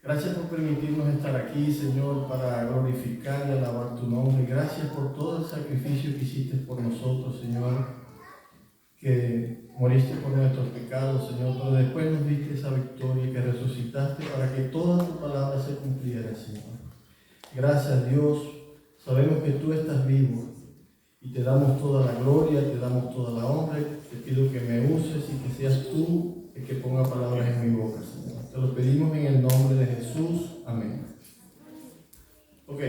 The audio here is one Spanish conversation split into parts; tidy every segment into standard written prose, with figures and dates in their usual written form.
Gracias por permitirnos estar aquí, Señor, para glorificar y alabar tu nombre. Gracias por todo el sacrificio que hiciste por nosotros, Señor, que moriste por nuestros pecados, Señor, pero después nos diste esa victoria, que resucitaste para que toda tu palabra se cumpliera, Señor. Gracias, Dios. Sabemos que tú estás vivo y te damos toda la gloria, te damos toda la honra. Te pido que me uses y que seas tú el que ponga palabras en mi boca, Señor. Te lo pedimos en el nombre de Jesús. Amén. Ok.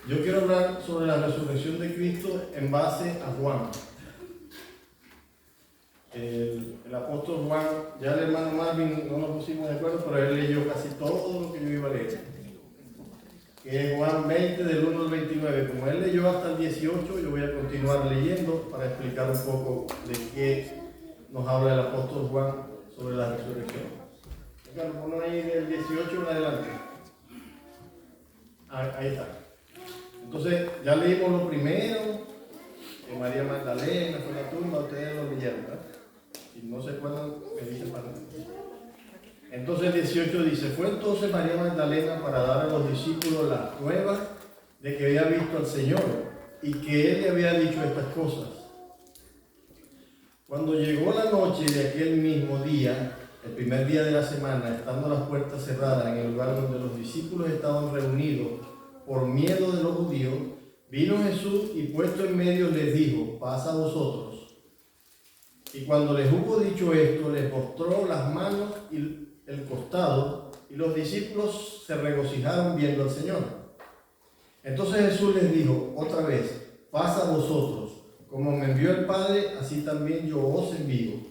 Yo quiero hablar sobre la resurrección de Cristo en base a Juan. El apóstol Juan, ya el hermano Marvin no nos pusimos de acuerdo, pero él leyó casi todo lo que yo iba a leer. Que es Juan 20 del 1 al 29. Como él leyó hasta el 18, yo voy a continuar leyendo para explicar un poco de qué nos habla el apóstol Juan sobre la resurrección. Lo ponen ahí del 18 en adelante. Ahí está. Entonces, ya leímos lo primero, que María Magdalena fue a la tumba, ustedes lo leyeron, ¿verdad? Si no se acuerdan, me dicen para mí. Entonces el 18 dice, fue entonces María Magdalena para dar a los discípulos las nuevas de que había visto al Señor y que Él le había dicho estas cosas. Cuando llegó la noche de aquel mismo día, el primer día de la semana, estando las puertas cerradas en el lugar donde los discípulos estaban reunidos por miedo de los judíos, vino Jesús y puesto en medio les dijo, paz a vosotros. Y cuando les hubo dicho esto, les mostró las manos y el costado, y los discípulos se regocijaron viendo al Señor. Entonces Jesús les dijo otra vez, paz a vosotros, como me envió el Padre, así también yo os envío.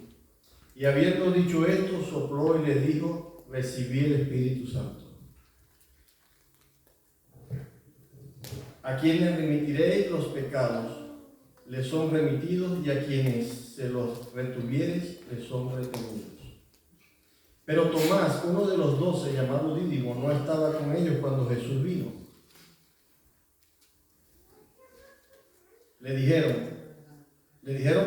Y habiendo dicho esto, sopló y les dijo, recibí el Espíritu Santo. A quienes remitiréis los pecados, les son remitidos, y a quienes se los retuviereis, les son retenidos. Pero Tomás, uno de los 12, llamado Dídimo, no estaba con ellos cuando Jesús vino. Le dijeron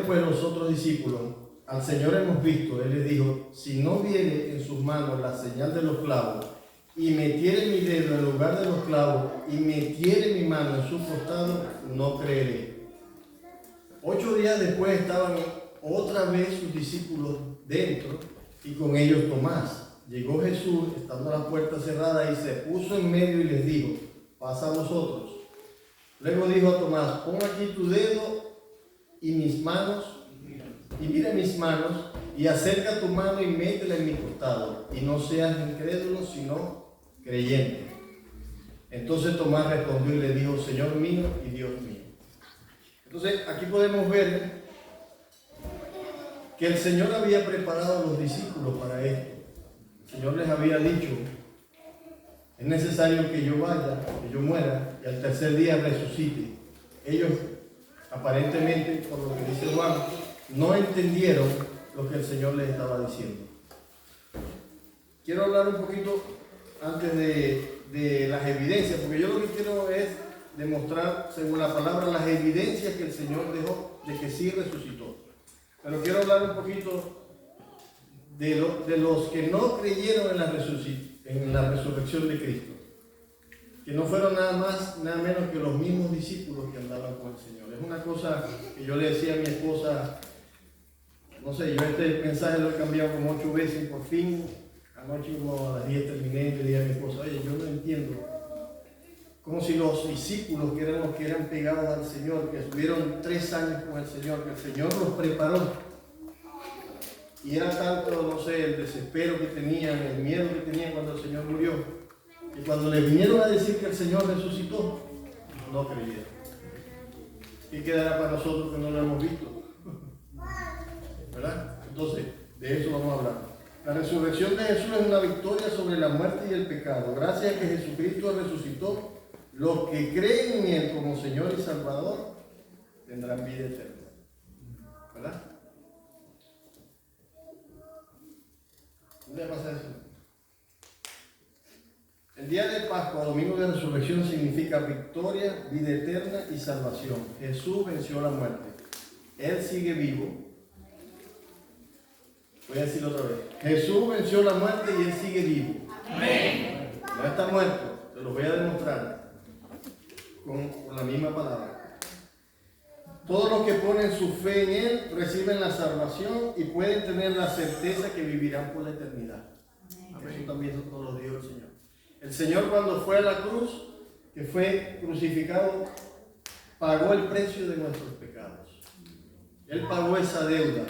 pues los otros discípulos, al Señor hemos visto. Él les dijo, si no viere en sus manos la señal de los clavos, y metiere mi dedo en lugar de los clavos, y metiere mi mano en su costado, no creeré. 8 días después estaban otra vez sus discípulos dentro, y con ellos Tomás. Llegó Jesús, estando la puerta cerrada, y se puso en medio y les dijo, paz a vosotros. Luego dijo a Tomás, pon aquí tu dedo y mis manos, y mira mis manos, y acerca tu mano y métela en mi costado, y no seas incrédulo, sino creyente. Entonces Tomás respondió y le dijo, Señor mío y Dios mío. Entonces aquí podemos ver que el Señor había preparado a los discípulos para esto. El Señor les había dicho, es necesario que yo vaya, que yo muera, y al tercer día resucite. Ellos, aparentemente, por lo que dice Juan, no entendieron lo que el Señor les estaba diciendo. Quiero hablar un poquito antes de las evidencias, porque yo lo que quiero es demostrar, según la palabra, las evidencias que el Señor dejó de que sí resucitó. Pero quiero hablar un poquito de los que no creyeron en la resurrección de Cristo. Que no fueron nada más, nada menos que los mismos discípulos que andaban con el Señor. Es una cosa que yo le decía a mi esposa, no sé, yo este mensaje lo he cambiado como 8 veces, por fin, anoche como a las 10 terminé y le dije a mi esposa, oye, yo no entiendo. Como si los discípulos, que eran los que eran pegados al Señor, que estuvieron 3 años con el Señor, que el Señor los preparó. Y era tanto, no sé, el desespero que tenían, el miedo que tenían cuando el Señor murió. Y cuando le vinieron a decir que el Señor resucitó, no creyeron. ¿Qué quedará para nosotros que no lo hemos visto? ¿Verdad? Entonces, de eso vamos a hablar. La resurrección de Jesús es una victoria sobre la muerte y el pecado. Gracias a que Jesucristo resucitó, los que creen en Él como Señor y Salvador tendrán vida eterna. ¿Verdad? ¿Dónde pasa eso? El día de Pascua, domingo de resurrección, significa victoria, vida eterna y salvación. Jesús venció la muerte. Él sigue vivo. Voy a decirlo otra vez. Jesús venció la muerte y Él sigue vivo. Amén. No está muerto, te lo voy a demostrar con la misma palabra. Todos los que ponen su fe en Él reciben la salvación y pueden tener la certeza que vivirán por la eternidad. Eso también nos lo dijo el Señor. El Señor, cuando fue a la cruz, que fue crucificado, pagó el precio de nuestros pecados. Él pagó esa deuda.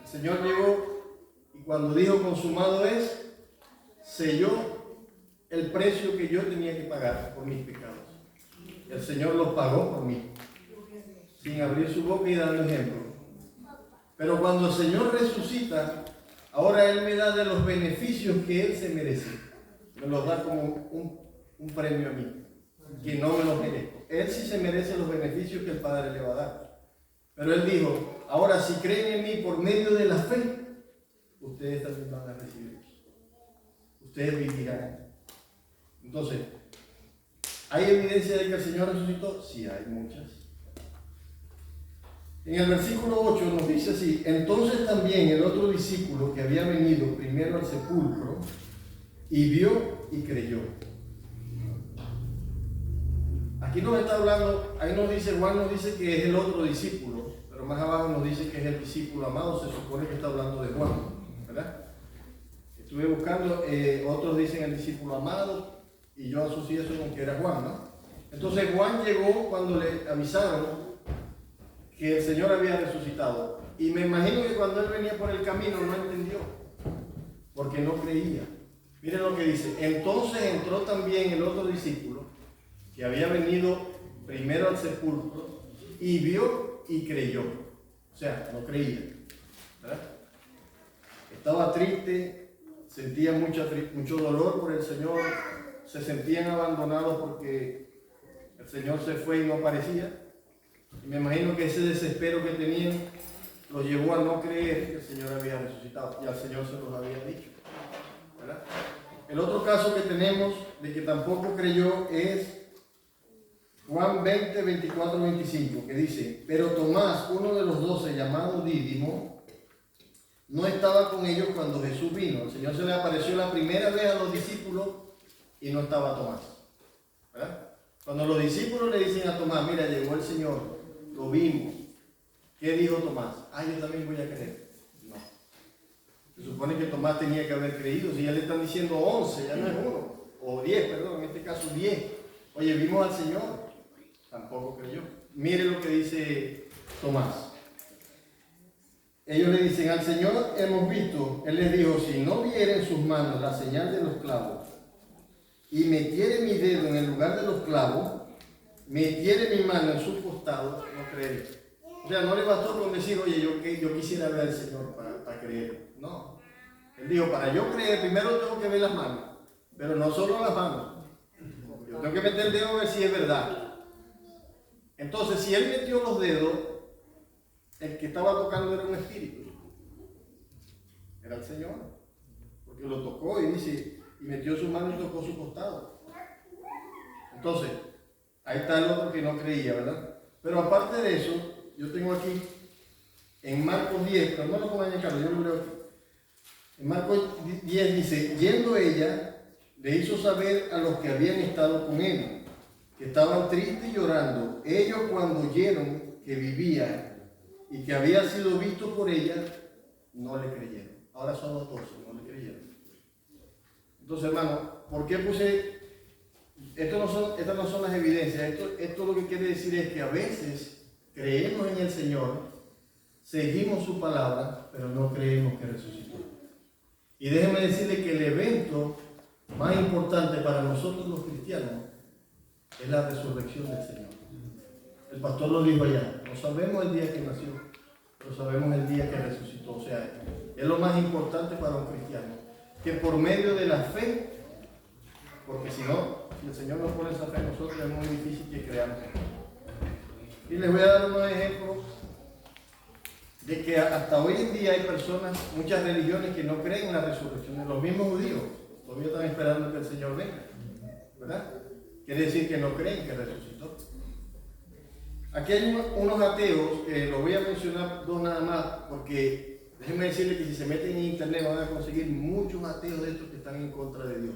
El Señor llegó y cuando dijo consumado es, selló el precio que yo tenía que pagar por mis pecados. El Señor los pagó por mí, sin abrir su boca y dando ejemplo. Pero cuando el Señor resucita, ahora Él me da de los beneficios que Él se merece. Me los da como un premio a mí, que no me los merezco. Él sí se merece los beneficios que el Padre le va a dar. Pero Él dijo, ahora si creen en mí por medio de la fe, ustedes también van a recibir. Ustedes vivirán. Entonces, ¿hay evidencia de que el Señor resucitó? Sí, hay muchas. En el versículo 8 nos dice así: entonces también el otro discípulo que había venido primero al sepulcro y vio y creyó. Aquí nos está hablando, ahí nos dice, Juan nos dice que es el otro discípulo, pero más abajo nos dice que es el discípulo amado, se supone que está hablando de Juan, ¿verdad? Estuve buscando, otros dicen el discípulo amado, y yo asocié eso con que era Juan, ¿no? Entonces Juan llegó cuando le avisaron que el Señor había resucitado, y me imagino que cuando él venía por el camino no entendió, porque no creía. Miren lo que dice: entonces entró también el otro discípulo que había venido primero al sepulcro y vio y creyó. O sea, no creía, ¿verdad? Estaba triste, sentía mucho dolor por el Señor, se sentían abandonados porque el Señor se fue y no aparecía. Y me imagino que ese desespero que tenían los llevó a no creer que el Señor había resucitado, y al Señor se los había dicho, ¿verdad? El otro caso que tenemos de que tampoco creyó es Juan 20, 24, 25, que dice: pero Tomás, uno de los 12, llamado Dídimo, no estaba con ellos cuando Jesús vino. El Señor se le apareció la primera vez a los discípulos y no estaba Tomás, ¿verdad? Cuando los discípulos le dicen a Tomás: mira, llegó el Señor, lo vimos. ¿Qué dijo Tomás? Yo también voy a creer. No. Se supone que Tomás tenía que haber creído. Si ya le están diciendo 11, ya no es uno, o 10, perdón, en este caso 10. Oye, vimos al Señor. Tampoco creyó. Mire lo que dice Tomás. Ellos le dicen: al Señor hemos visto. Él les dijo: si no viere en sus manos la señal de los clavos, y metiere mi dedo en el lugar de los clavos, metiere mi mano en su costado, no creeré. O sea, no le bastó con decir: oye, yo quisiera ver al Señor para creer. No. Él dijo: para yo creer, primero tengo que ver las manos. Pero no solo las manos. Yo tengo que meter el dedo a ver si es verdad. Entonces, si él metió los dedos, el que estaba tocando era un espíritu. Era el Señor. Porque lo tocó y dice, y metió su mano y tocó su costado. Entonces, ahí está el otro que no creía, ¿verdad? Pero aparte de eso, yo tengo aquí, en Marcos 10, pero no lo pongan en carro, yo lo leo aquí. En Marcos 10 dice: yendo ella, le hizo saber a los que habían estado con él, que estaban tristes y llorando. Ellos, cuando oyeron que vivía y que había sido visto por ella, no le creyeron. Ahora son 14, no le creyeron. Entonces, hermano, ¿por qué puse? Estas no son las evidencias. Esto lo que quiere decir es que a veces creemos en el Señor, seguimos su palabra, pero no creemos que resucitó. Y déjenme decirle que el evento más importante para nosotros los cristianos es la resurrección del Señor. El pastor lo dijo allá: no sabemos el día que nació, pero sabemos el día que resucitó. O sea, es lo más importante para un cristiano, que por medio de la fe, porque si no, si el Señor nos pone esa fe en nosotros, es muy difícil que creamos. Y les voy a dar unos ejemplos de que hasta hoy en día hay personas, muchas religiones, que no creen en la resurrección. De los mismos judíos todavía están esperando que el Señor venga, ¿verdad? Quiere decir que no creen que resucitó. Aquí hay unos ateos, que los voy a mencionar dos nada más, porque déjenme decirles que si se meten en internet van a conseguir muchos ateos de estos que están en contra de Dios.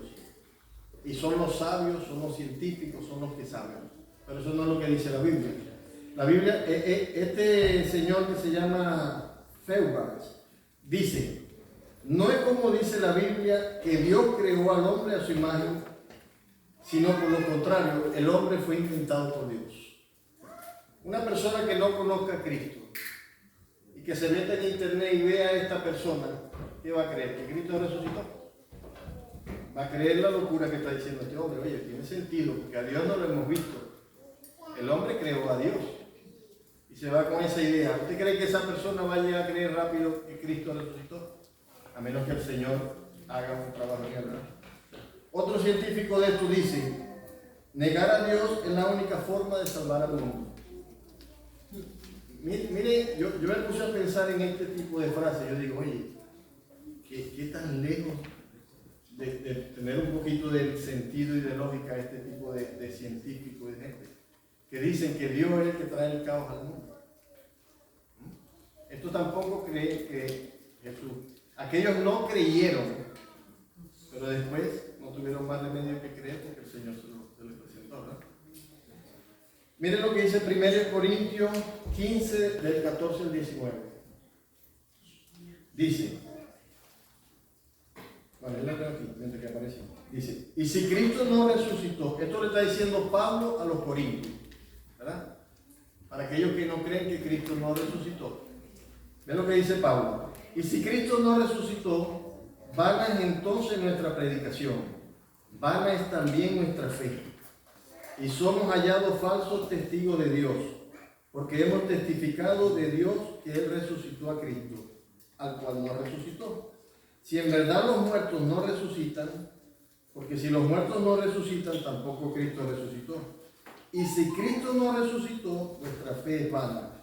y son los sabios, son los científicos, son los que saben. Pero eso no es lo que dice la Biblia. La Biblia, este señor que se llama Feuerbach, dice, no es como dice la Biblia que Dios creó al hombre a su imagen, sino por lo contrario, el hombre fue inventado por Dios. Una persona que no conozca a Cristo y que se meta en internet y vea a esta persona, ¿qué va a creer? ¿Que Cristo resucitó? Va a creer la locura que está diciendo este hombre. Oye, tiene sentido, porque a Dios no lo hemos visto. El hombre creó a Dios y se va con esa idea. ¿Usted cree que esa persona va a llegar a creer rápido que Cristo resucitó? A menos que el Señor haga un trabajo en él. Otro científico de esto dice, negar a Dios es la única forma de salvar al mundo. Mire, yo me puse a pensar en este tipo de frases. Yo digo, oye, ¿qué tan lejos de tener un poquito de sentido y de lógica este tipo de científicos y de gente que dicen que Dios es el que trae el caos al mundo? Esto tampoco creen que Jesús. Aquellos no creyeron, pero después no tuvieron más remedio que creer porque el Señor se les presentó, ¿no? Miren lo que dice 1 Corintios 15, del 14 al 19. Dice, bueno, yo lo tengo aquí, mientras que aparece. Dice, y si Cristo no resucitó, esto le está diciendo Pablo a los corintios, ¿verdad? Para aquellos que no creen que Cristo no resucitó. Vean lo que dice Pablo. Y si Cristo no resucitó, vana es entonces nuestra predicación, vana es también nuestra fe. Y somos hallados falsos testigos de Dios, porque hemos testificado de Dios que Él resucitó a Cristo, al cual no resucitó. Si en verdad los muertos no resucitan, porque si los muertos no resucitan, tampoco Cristo resucitó. Y si Cristo no resucitó, vuestra fe es vana.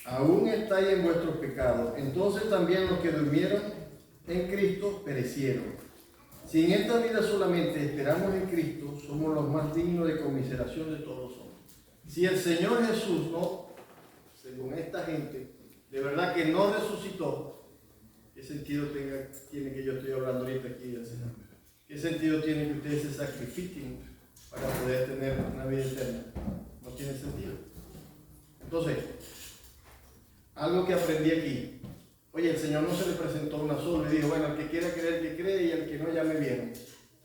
Aún estáis en vuestros pecados. Entonces también los que durmieron en Cristo perecieron. Si en esta vida solamente esperamos en Cristo, somos los más dignos de conmiseración de todos los hombres. Si el Señor Jesús no, según esta gente, de verdad que no resucitó, ¿qué sentido tiene que yo estoy hablando ahorita aquí del Señor? ¿Qué sentido tiene que ustedes se sacrifiquen para poder tener una vida eterna? No tiene sentido. Entonces, algo que aprendí aquí. Oye, el Señor no se le presentó una sola y dijo, bueno, el que quiera creer que cree y el que no ya me vieron.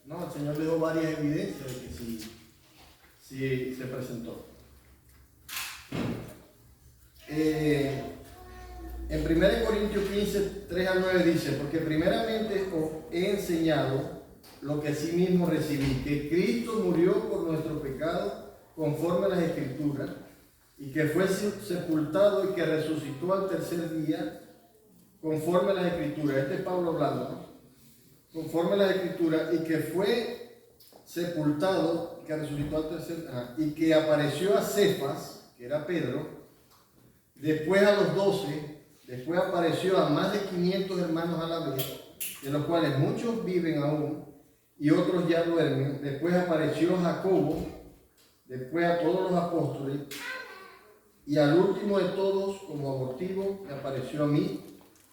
No, el Señor le dio varias evidencias de que sí se presentó. En 1 Corintios 15, 3 al 9 dice, porque primeramente os he enseñado lo que asimismo recibí, que Cristo murió por nuestro pecado conforme a las Escrituras, y que fue sepultado y que resucitó al tercer día conforme a las Escrituras. Este es Pablo hablando, ¿no? Conforme a las Escrituras, y que fue sepultado, que resucitó al tercer día, y que apareció a Cefas, que era Pedro, después a los 12, después apareció a más de 500 hermanos a la vez, de los cuales muchos viven aún y otros ya duermen. Después apareció a Jacobo, después a todos los apóstoles, y al último de todos, como abortivo, me apareció a mí,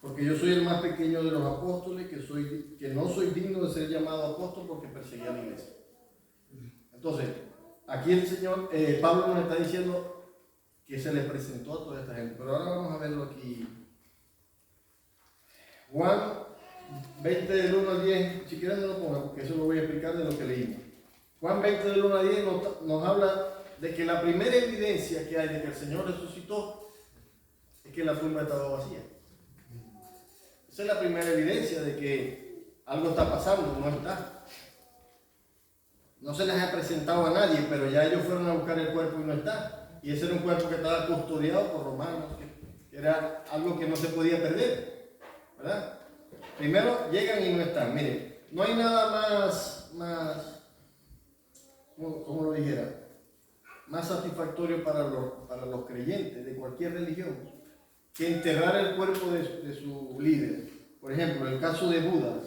porque yo soy el más pequeño de los apóstoles, que no soy digno de ser llamado apóstol porque perseguía a la iglesia. Entonces, aquí el Señor, Pablo nos está diciendo que se les presentó a toda esta gente. Pero ahora vamos a verlo aquí. Juan 20 del 1 al 10, si quieren no lo pongan, porque eso lo voy a explicar de lo que leímos. Juan 20 del 1 al 10 nos habla de que la primera evidencia que hay de que el Señor resucitó es que la tumba estaba vacía. Esa es la primera evidencia de que algo está pasando, no está. No se les ha presentado a nadie, pero ya ellos fueron a buscar el cuerpo y no está. Y ese era un cuerpo que estaba custodiado por romanos, que era algo que no se podía perder, ¿verdad? Primero llegan y no están. Miren, no hay nada más, ¿cómo lo dijera? Más satisfactorio para los creyentes de cualquier religión que enterrar el cuerpo de su líder. Por ejemplo, en el caso de Buda.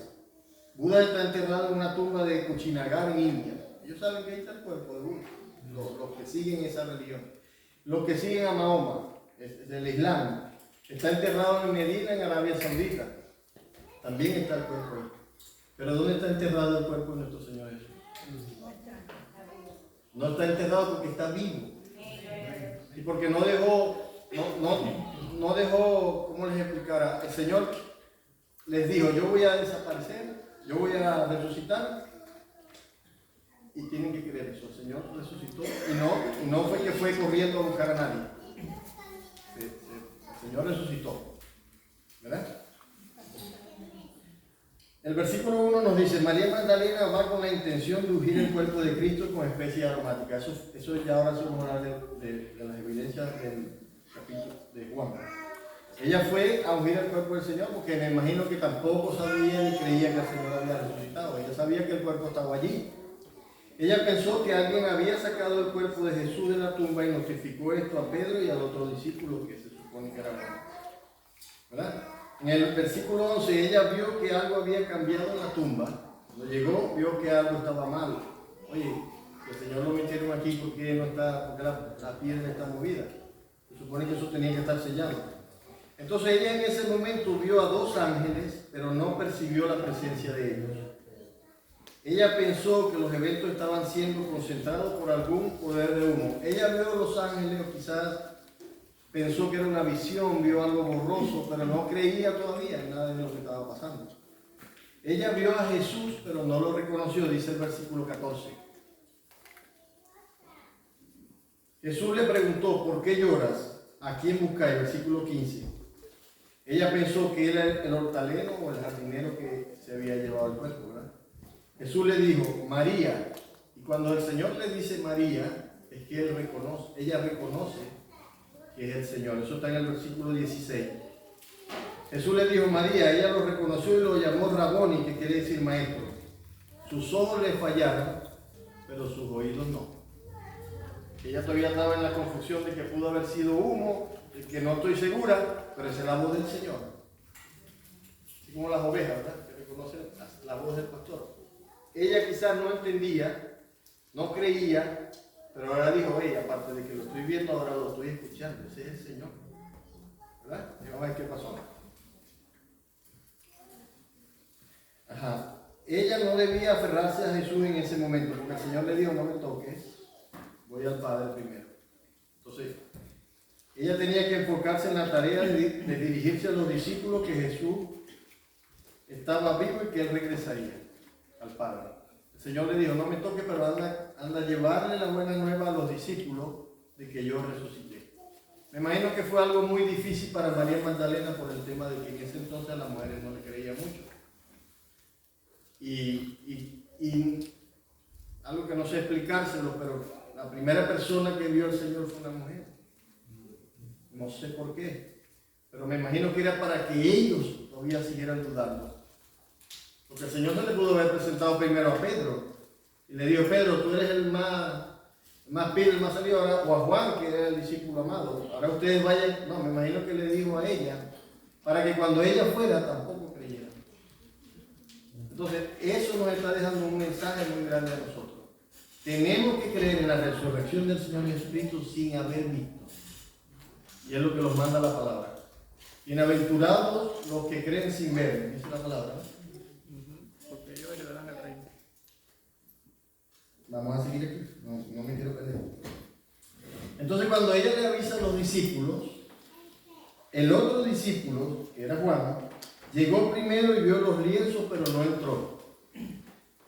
Buda está enterrado en una tumba de Kuchinagar en India. Ellos saben que ahí está el cuerpo de Buda, los que siguen esa religión. Los que siguen a Mahoma, del Islam, está enterrado en Medina, en Arabia Saudita. También está el cuerpo ahí. Pero ¿dónde está enterrado el cuerpo de nuestro Señor Jesús? No está enterrado porque está vivo. Y porque no dejó, ¿cómo les explicara? El Señor les dijo, yo voy a desaparecer, yo voy a resucitar. Y tienen que creer eso. El Señor resucitó y no fue que fue corriendo a buscar a nadie. El Señor resucitó. ¿Verdad? El versículo 1 nos dice, María Magdalena va con la intención de ungir el cuerpo de Cristo con especies aromáticas. Eso ya ahora sí vamos a hablar de las evidencias del capítulo de Juan. Ella fue a ungir el cuerpo del Señor porque me imagino que tampoco sabía ni creía que el Señor había resucitado. Ella sabía que el cuerpo estaba allí. Ella pensó que alguien había sacado el cuerpo de Jesús de la tumba y notificó esto a Pedro y al otro discípulo que se supone que era Juan. ¿Verdad? En el versículo 11, ella vio que algo había cambiado en la tumba. Cuando llegó, vio que algo estaba mal. Oye, que el Señor lo metieron aquí porque no está, porque la piedra está movida. Se supone que eso tenía que estar sellado. Entonces ella en ese momento vio a dos ángeles, pero no percibió la presencia de ellos. Ella pensó que los eventos estaban siendo concentrados por algún poder de humo. Ella vio a los ángeles, o quizás pensó que era una visión, vio algo borroso, pero no creía todavía en nada de lo que estaba pasando. Ella vio a Jesús, pero no lo reconoció, dice el versículo 14. Jesús le preguntó, ¿por qué lloras? ¿A quién buscáis? Versículo 15. Ella pensó que era el hortaleno o el jardinero que se había llevado el cuerpo, ¿verdad? Jesús le dijo, María. Y cuando el Señor le dice María, es que ella reconoce que es el Señor. Eso está en el versículo 16. Jesús le dijo María, ella lo reconoció y lo llamó Raboni, que quiere decir maestro. Sus ojos le fallaron, pero sus oídos no. Ella todavía estaba en la confusión de que pudo haber sido humo, de que no estoy segura, pero es la voz del Señor. Así como las ovejas, ¿verdad? Que reconocen la voz del pastor. Ella quizás no entendía, no creía, pero ahora dijo, hey, aparte de que lo estoy viendo, ahora lo estoy escuchando. Ese es el Señor. ¿Verdad? Y vamos a ver qué pasó. Ajá. Ella no debía aferrarse a Jesús en ese momento, porque el Señor le dijo, no me toques, voy al Padre primero. Entonces, ella tenía que enfocarse en la tarea de dirigirse a los discípulos que Jesús estaba vivo y que Él regresaría al Padre. El Señor le dijo, no me toques, pero anda a llevarle la buena nueva a los discípulos de que yo resucité. Me imagino que fue algo muy difícil para María Magdalena por el tema de que en ese entonces a las mujeres no le creía mucho. Y algo que no sé explicárselo, pero la primera persona que vio al Señor fue una mujer. No sé por qué, pero me imagino que era para que ellos todavía siguieran dudando. Porque el Señor no le pudo haber presentado primero a Pedro. Y le dijo, Pedro, tú eres el más pío, el más salido, o a Juan, que era el discípulo amado. Ahora ustedes vayan. No, me imagino que le dijo a ella, para que cuando ella fuera tampoco creyeran. Entonces, eso nos está dejando un mensaje muy grande a nosotros. Tenemos que creer en la resurrección del Señor Jesucristo sin haber visto. Y es lo que nos manda la palabra. Bienaventurados los que creen sin ver, dice la palabra. Porque ellos heredarán el reino. Vamos a seguir aquí, no me quiero perder. Entonces cuando ella le avisa a los discípulos, el otro discípulo, que era Juan, llegó primero y vio los lienzos, pero no entró.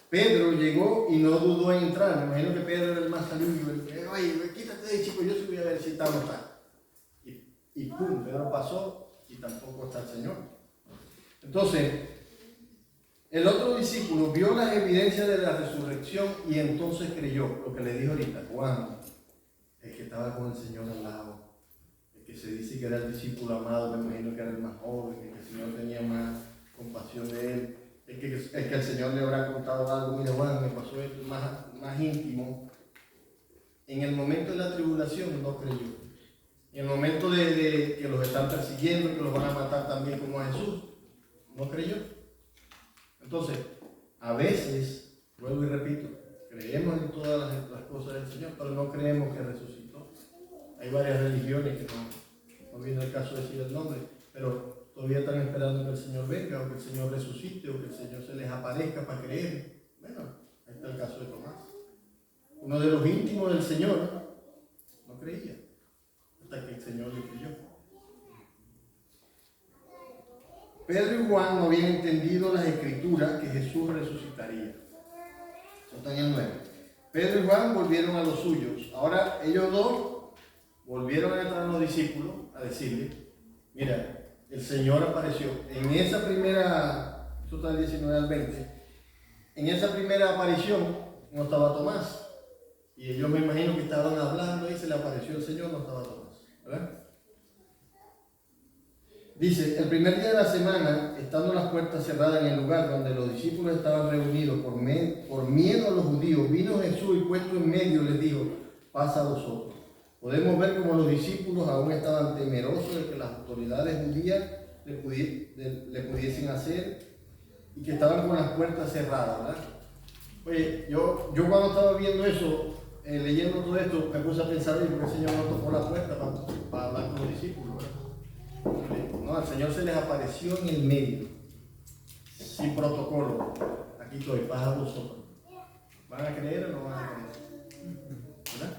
Pedro llegó y no dudó en entrar. Me imagino que Pedro era el más salido. Oye, quítate de ahí, chico, yo sí voy a ver si está o no está. Y pum, Pedro pasó y tampoco está el Señor. Entonces, el otro discípulo vio las evidencias de la resurrección y entonces creyó lo que le dijo ahorita. Juan, el que estaba con el Señor al lado, el que se dice que era el discípulo amado, me imagino que era el más joven, el que el Señor tenía más compasión de él, el que el Señor le habrá contado algo. Mira, Juan, me pasó esto más íntimo. En el momento de la tribulación no creyó. En el momento de que los están persiguiendo, que los van a matar también como a Jesús, no creyó. Entonces, a veces, vuelvo y repito, creemos en todas las cosas del Señor, pero no creemos que resucitó. Hay varias religiones que no viene el caso de decir el nombre, pero todavía están esperando que el Señor venga, o que el Señor resucite, o que el Señor se les aparezca para creer. Bueno, ahí está el caso de Tomás. uno de los íntimos del Señor, no creía, hasta que el Señor le creyó. Pedro y Juan no habían entendido las escrituras que Jesús resucitaría. Eso está en el 9. Pedro y Juan volvieron a los suyos. Ahora ellos dos volvieron a entrar a los discípulos a decirle, mira, el Señor apareció. En esa primera, esto está del 19 al 20, en esa primera aparición no estaba Tomás. Y ellos me imagino que estaban hablando y se le apareció el Señor, no estaba Tomás. ¿Verdad? Dice, el primer día de la semana, estando las puertas cerradas en el lugar donde los discípulos estaban reunidos por miedo a los judíos, vino Jesús y puesto en medio les dijo, pasa a vosotros. Podemos ver cómo los discípulos aún estaban temerosos de que las autoridades judías le pudiesen hacer y que estaban con las puertas cerradas, ¿verdad? Oye, yo cuando estaba viendo eso, leyendo todo esto, me puse a pensar, ¿por qué el Señor no tocó la puerta para hablar con los discípulos, ¿verdad? No, al Señor se les apareció en el medio, sin protocolo. Aquí estoy, paz a vosotros. ¿Van a creer o no van a creer? ¿Verdad?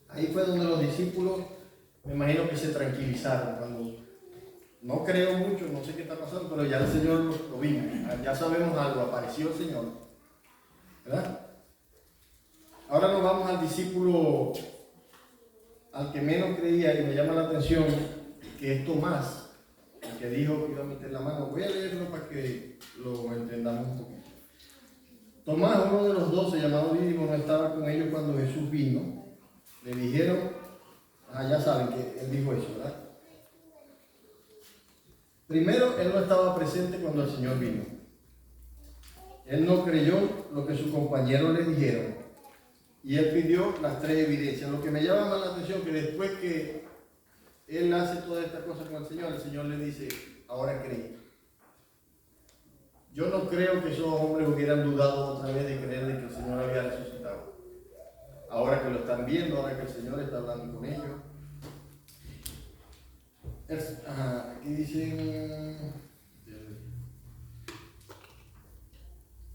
Ahí fue donde los discípulos, me imagino que se tranquilizaron. Cuando no creo mucho, no sé qué está pasando, pero ya el Señor lo vimos. Ya sabemos algo, apareció el Señor. ¿Verdad? Ahora nos vamos al discípulo al que menos creía y me llama la atención, que es Tomás, el que dijo que iba a meter la mano. Voy a leerlo para que lo entendamos un poquito. Tomás, uno de los 12, llamado Dídimo, no estaba con ellos cuando Jesús vino. Le dijeron, ya saben que él dijo eso, ¿verdad? Primero, él no estaba presente cuando el Señor vino. Él no creyó lo que sus compañeros le dijeron. Y él pidió las 3 evidencias. Lo que me llama más la atención es que después que él hace toda esta cosa con el Señor le dice, ahora cree. Yo no creo que esos hombres hubieran dudado otra vez de creer de que el Señor había resucitado. Ahora que lo están viendo, ahora que el Señor está hablando con ellos. Aquí dicen,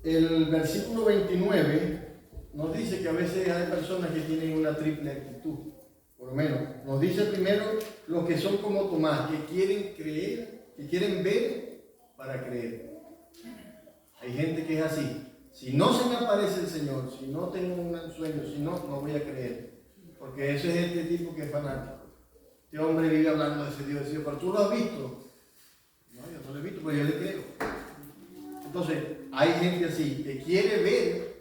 el versículo 29 nos dice que a veces hay personas que tienen una triple actitud. Por lo menos, nos dice primero los que son como Tomás, que quieren creer, que quieren ver para creer. Hay gente que es así. Si no se me aparece el Señor, si no tengo un sueño, si no, no voy a creer. Porque ese es este tipo que es fanático. Este hombre vive hablando de ese Dios, pero tú lo has visto. No, yo no lo he visto, pero yo le creo. Entonces, hay gente así que quiere ver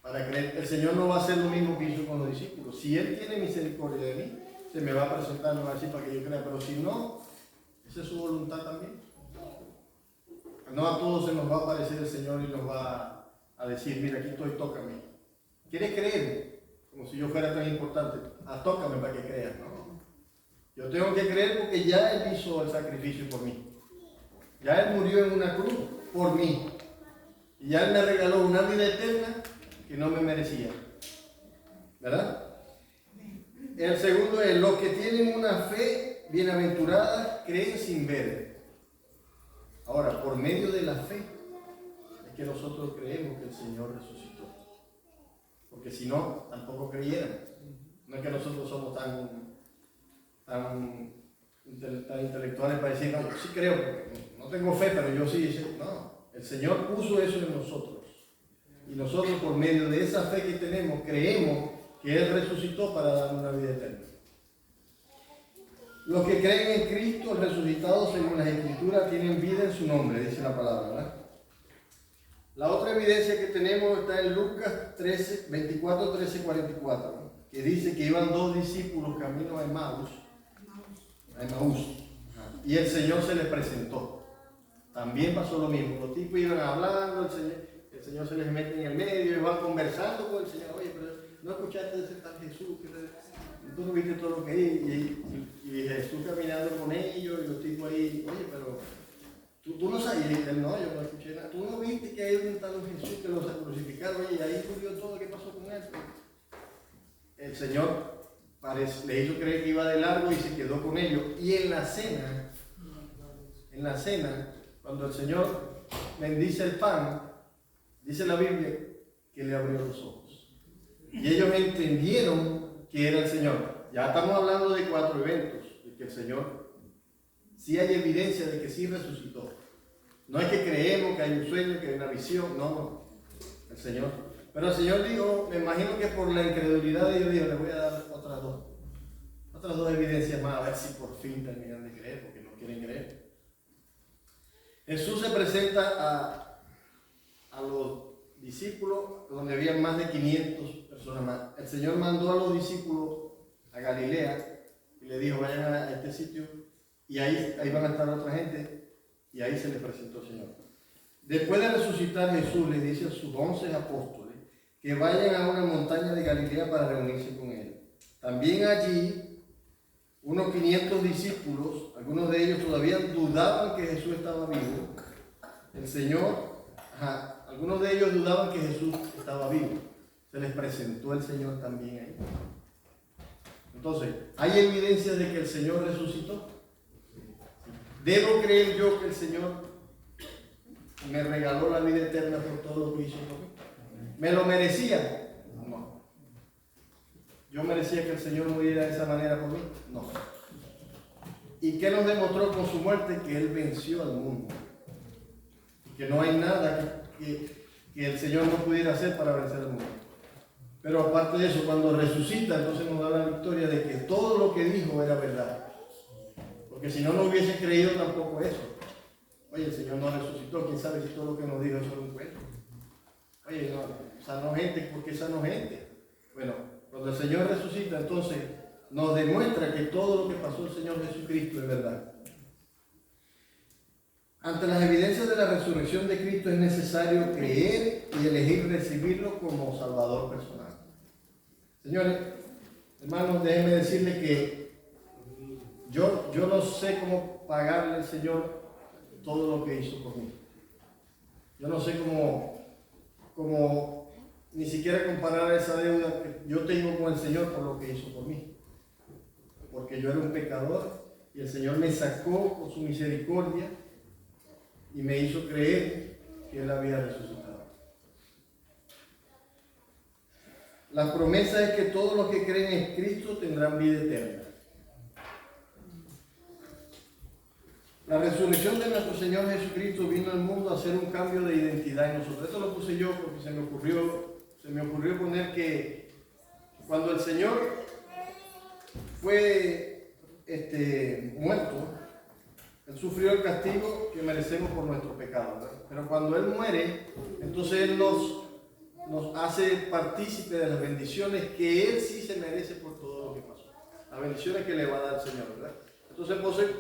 para creer. El Señor no va a hacer lo mismo que hizo con los discípulos. Si Él tiene misericordia de mí, se me va a presentar, me va a decir para que yo crea. Pero si no, esa es su voluntad también. No a todos se nos va a aparecer el Señor y nos va a decir, mira, aquí estoy, tócame. ¿Quieres creer? Como si yo fuera tan importante. Tócame para que creas. No. Yo tengo que creer porque ya Él hizo el sacrificio por mí. Ya Él murió en una cruz por mí. Y ya Él me regaló una vida eterna que no me merecía. ¿Verdad? El segundo es, los que tienen una fe bienaventurada creen sin ver. Ahora, por medio de la fe, es que nosotros creemos que el Señor resucitó. Porque si no, tampoco creyeran. No es que nosotros somos tan intelectuales para decir, no, yo sí creo, porque no tengo fe, pero yo sí. No, el Señor puso eso en nosotros. Y nosotros, por medio de esa fe que tenemos, creemos que Él resucitó para dar una vida eterna. Los que creen en Cristo, el resucitado según las Escrituras, tienen vida en su nombre, dice la palabra, ¿verdad? La otra evidencia que tenemos está en Lucas 24, 13, 44, ¿no? Que dice que iban 2 discípulos camino a Emaús. Y el Señor se les presentó. También pasó lo mismo. Los tipos iban hablando, el Señor se les mete en el medio, y van conversando con el Señor. Oye, pero ¿no escuchaste de ese tal Jesús? Tú no viste todo lo que hay. Y Jesús caminando con ellos, y los tipos ahí, oye, pero tú no sabías. Y él, no, yo no escuché nada. Tú no viste que hay un tal Jesús que los crucificaron, oye, y ahí murió todo. ¿Qué pasó con él? El Señor le hizo creer que iba de largo y se quedó con ellos. Y en la cena, cuando el Señor bendice el pan, dice la Biblia que le abrió los ojos. Y ellos entendieron que era el Señor. Ya estamos hablando de 4 eventos, de que el Señor sí hay evidencia de que sí resucitó. No es que creemos que hay un sueño, que hay una visión, no, el Señor. Pero el Señor dijo, me imagino que por la incredulidad de ellos dijo, les voy a dar otras dos evidencias más, a ver si por fin terminan de creer, porque no quieren creer. Jesús se presenta a los discípulos donde había más de 500 personas más. El Señor mandó a los discípulos a Galilea y le dijo, vayan a este sitio y ahí van a estar otra gente, y ahí se les presentó el Señor. Después de resucitar, Jesús les dice a sus 11 apóstoles que vayan a una montaña de Galilea para reunirse con Él. También allí, unos 500 discípulos, algunos de ellos todavía dudaban que Jesús estaba vivo. El Señor, algunos de ellos dudaban que Jesús estaba vivo. Se les presentó el Señor también ahí. Entonces, ¿hay evidencia de que el Señor resucitó? ¿Debo creer yo que el Señor me regaló la vida eterna por todo lo que hizo por mí? ¿Me lo merecía? No. ¿Yo merecía que el Señor muriera de esa manera por mí? No. ¿Y qué nos demostró con su muerte? Que Él venció al mundo. Y que no hay nada que el Señor no pudiera hacer para vencer al mundo. Pero aparte de eso, cuando resucita, entonces nos da la victoria de que todo lo que dijo era verdad. Porque si no, no hubiese creído tampoco eso. Oye, el Señor no resucitó, quién sabe si todo lo que nos dijo es solo un cuento. Oye, no, sanó gente, ¿por qué sanó gente? Bueno, cuando el Señor resucita, entonces nos demuestra que todo lo que pasó el Señor Jesucristo es verdad. Ante las evidencias de la resurrección de Cristo es necesario creer y elegir recibirlo como Salvador personal. Señores, hermanos, déjenme decirles que yo no sé cómo pagarle al Señor todo lo que hizo por mí. Yo no sé cómo ni siquiera comparar esa deuda que yo tengo con el Señor por lo que hizo por mí. Porque yo era un pecador y el Señor me sacó por su misericordia y me hizo creer que Él había resucitado. La promesa es que todos los que creen en Cristo tendrán vida eterna. La resurrección de nuestro Señor Jesucristo vino al mundo a hacer un cambio de identidad en nosotros. Esto lo puse yo porque se me ocurrió poner que cuando el Señor fue muerto, Él sufrió el castigo que merecemos por nuestro pecado, ¿verdad? Pero cuando Él muere, entonces Él nos hace partícipe de las bendiciones que Él sí se merece por todo lo que pasó. Las bendiciones que le va a dar el Señor, ¿verdad? Entonces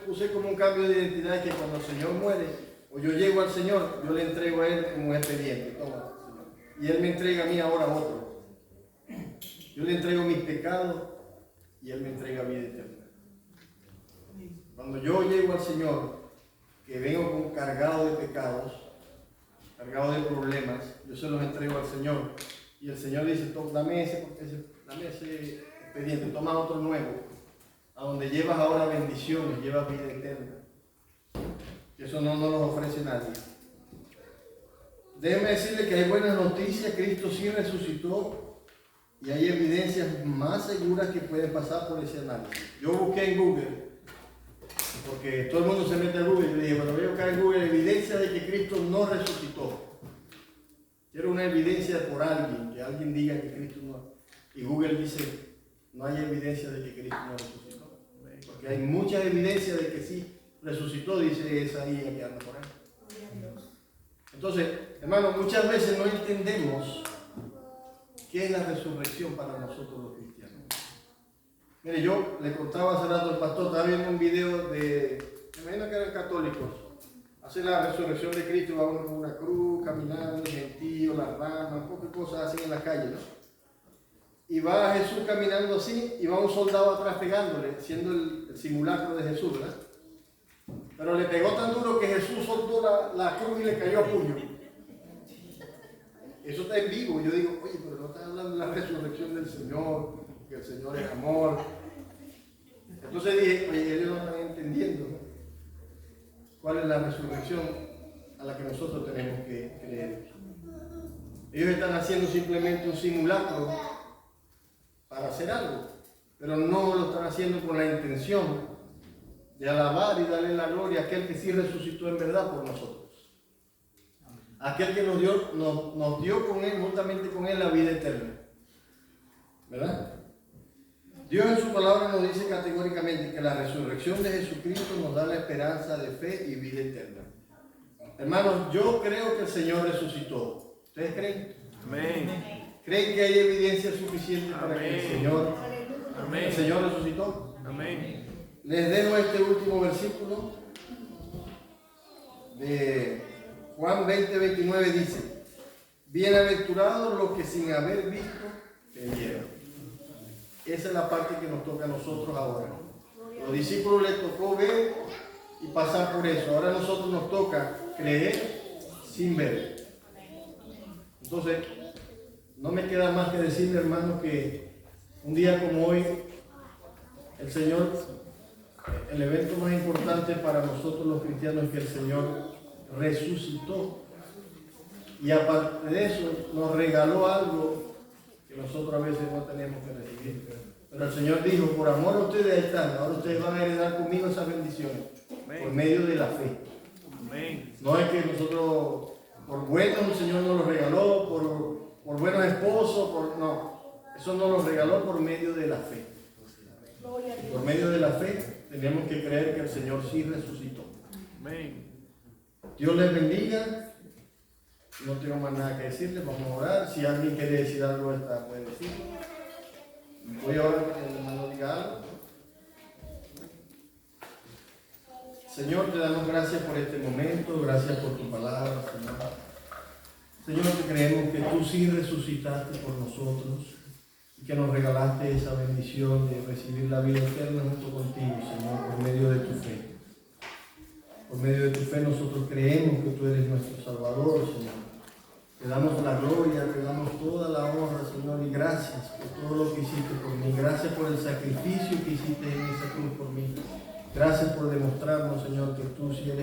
puse como un cambio de identidad que cuando el Señor muere, o yo llego al Señor, yo le entrego a Él como un expediente. Toma, Señor. Y Él me entrega a mí ahora otro. Yo le entrego mis pecados y Él me entrega vida eterna. Cuando yo llego al Señor, que vengo cargado de pecados, cargado de problemas, yo se los entrego al Señor. Y el Señor dice, dame ese expediente, toma otro nuevo, a donde llevas ahora bendiciones, llevas vida eterna. Y eso no nos lo ofrece nadie. Déjenme decirle que hay buenas noticias, Cristo sí resucitó y hay evidencias más seguras que pueden pasar por ese análisis. Yo busqué en Google, porque todo el mundo se mete a Google, y le dije, bueno, voy a buscar en Google evidencia de que Cristo no resucitó. Quiero una evidencia por alguien, que alguien diga que Cristo no. Y Google dice, no hay evidencia de que Cristo no resucitó. Porque hay mucha evidencia de que sí resucitó, dice esa ahí que anda por ahí. Entonces, hermanos, muchas veces no entendemos qué es la resurrección para nosotros los cristianos. Mire, yo le contaba hace rato al pastor, estaba viendo un video me imagino que eran católicos, hace la resurrección de Cristo, va uno con una cruz, caminando, el gentío, las ramas, pocas cosas así en la calle, ¿no? Y va Jesús caminando así, y va un soldado atrás pegándole, siendo el simulacro de Jesús, ¿verdad? Pero le pegó tan duro que Jesús soltó la cruz y le cayó a puño. Eso está en vivo. Yo digo, oye, pero no estás hablando de la resurrección del Señor, que el Señor es amor. Entonces dije, oye, ellos no están entendiendo cuál es la resurrección a la que nosotros tenemos que creer. Ellos están haciendo simplemente un simulacro para hacer algo, pero no lo están haciendo con la intención de alabar y darle la gloria a aquel que sí resucitó en verdad por nosotros. Aquel que nos dio con él, juntamente con él, la vida eterna. ¿Verdad? Dios en su palabra nos dice categóricamente que la resurrección de Jesucristo nos da la esperanza de fe y vida eterna. Hermanos, yo creo que el Señor resucitó. ¿Ustedes creen? Amén. ¿Creen que hay evidencia suficiente para que el Señor resucitó? Amén. Les dejo este último versículo de Juan 20:29 dice: bienaventurados los que sin haber visto creyeron. Esa es la parte que nos toca a nosotros ahora. Los discípulos les tocó ver y pasar por eso. Ahora a nosotros nos toca creer sin ver. Entonces, no me queda más que decirle, hermanos, que un día como hoy, el Señor, el evento más importante para nosotros los cristianos es que el Señor resucitó. Y aparte de eso, nos regaló algo que nosotros a veces no tenemos que recibir. Pero el Señor dijo: por amor a ustedes ahí están, ahora ustedes van a heredar conmigo esas bendiciones. Amén. Por medio de la fe. Amén. No es que nosotros, por buenos, el Señor nos lo regaló, por buenos esposos, no. Eso nos lo regaló por medio de la fe. Por medio de la fe tenemos que creer que el Señor sí resucitó. Amén. Dios les bendiga. No tengo más nada que decirles, vamos a orar. Si alguien quiere decir algo, puede decirlo. Voy a orar para que el hermano diga algo. Señor, te damos gracias por este momento, gracias por tu palabra, Señor. Señor, te creemos que tú sí resucitaste por nosotros y que nos regalaste esa bendición de recibir la vida eterna junto contigo, Señor, por medio de tu fe. Por medio de tu fe nosotros creemos que tú eres nuestro Salvador, Señor. Te damos la gloria, te damos toda la honra, Señor, y gracias por todo lo que hiciste por mí. Gracias por el sacrificio que hiciste en esa cruz por mí. Gracias por demostrarnos, Señor, que tú sí eres